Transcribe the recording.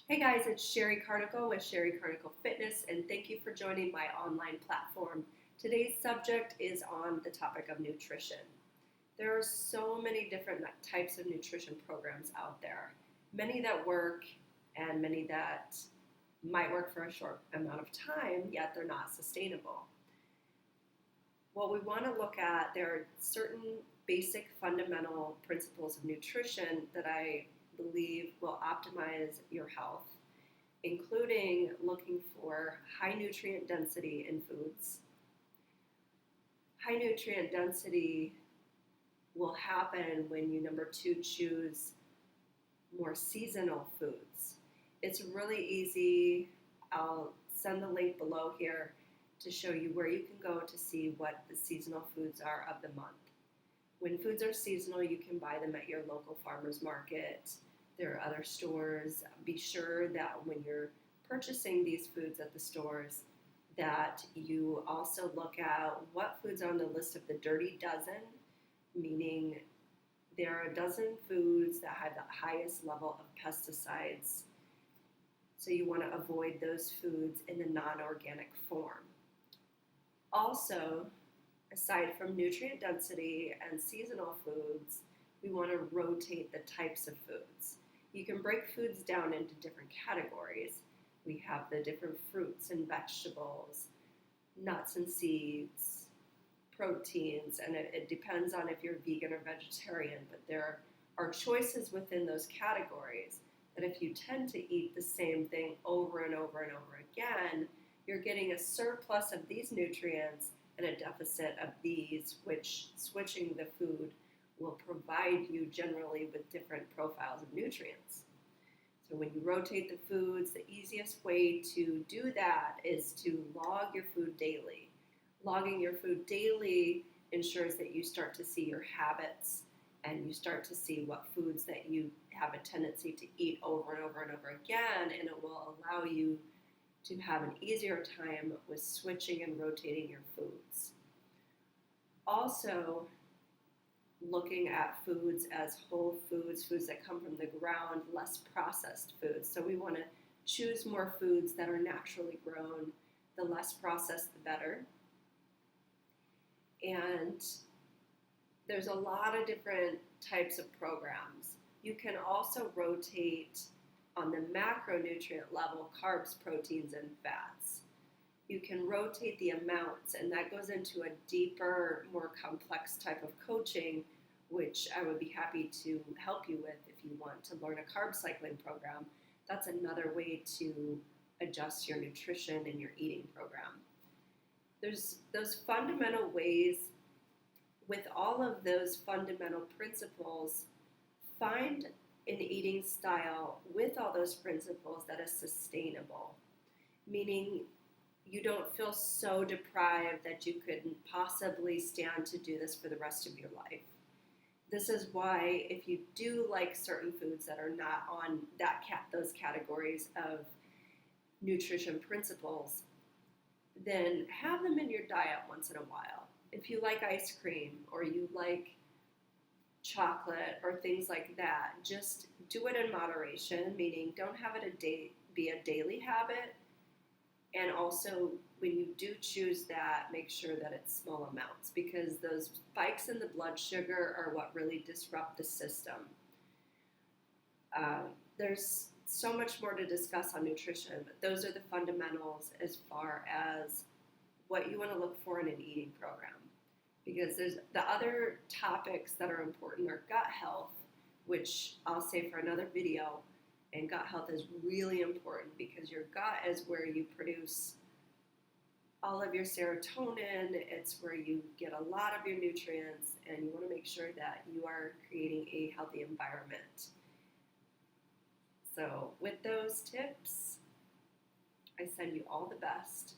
Hey guys, it's Sherrie Carnicle with Sherrie Carnicle Fitness, and thank you for joining my online platform. Today's subject is on the topic of nutrition. There are so many different types of nutrition programs out there, many that work and many that might work for a short amount of time, yet they're not sustainable. What we want to look at, there are certain basic fundamental principles of nutrition that I believe will optimize your health, including looking for high nutrient density in foods. High nutrient density will happen when you, number two, choose more seasonal foods. It's really easy. I'll send the link below here to show you where you can go to see what the seasonal foods are of the month. When foods are seasonal, you can buy them at your local farmer's market. There are other stores. Be sure that when you're purchasing these foods at the stores, that you also look at what foods are on the list of the dirty dozen, meaning there are a dozen foods that have the highest level of pesticides. So you want to avoid those foods in the non-organic form. Also, aside from nutrient density and seasonal foods, we want to rotate the types of foods. You can break foods down into different categories. We have the different fruits and vegetables, nuts and seeds, proteins, and it depends on if you're vegan or vegetarian, but there are choices within those categories that if you tend to eat the same thing over and over and over again, you're getting a surplus of these nutrients and a deficit of these, which switching the food will provide you generally with different profiles of nutrients. So when you rotate the foods, the easiest way to do that is to log your food daily. Logging your food daily ensures that you start to see your habits and you start to see what foods that you have a tendency to eat over and over and over again, and it will allow you to have an easier time with switching and rotating your foods. Also, looking at foods as whole foods, foods that come from the ground, less processed foods. So we want to choose more foods that are naturally grown. The less processed, the better. And there's a lot of different types of programs. You can also rotate on the macronutrient level, carbs, proteins, and fats. You can rotate the amounts, and that goes into a deeper, more complex type of coaching, which I would be happy to help you with if you want to learn a carb cycling program. That's another way to adjust your nutrition and your eating program. There's those fundamental ways. With all of those fundamental principles, find an eating style with all those principles that is sustainable, meaning you don't feel so deprived that you couldn't possibly stand to do this for the rest of your life. This is why if you do like certain foods that are not on those categories of nutrition principles, then have them in your diet once in a while. If you like ice cream or you like chocolate or things like that, just do it in moderation, meaning don't have it be a daily habit. And also, when you do choose that, make sure that it's small amounts, because those spikes in the blood sugar are what really disrupt the system. There's so much more to discuss on nutrition, but those are the fundamentals as far as what you want to look for in an eating program. Because there's the other topics that are important are gut health, which I'll say for another video. And gut health is really important because your gut is where you produce all of your serotonin. It's where you get a lot of your nutrients, and you want to make sure that you are creating a healthy environment. So with those tips, I send you all the best.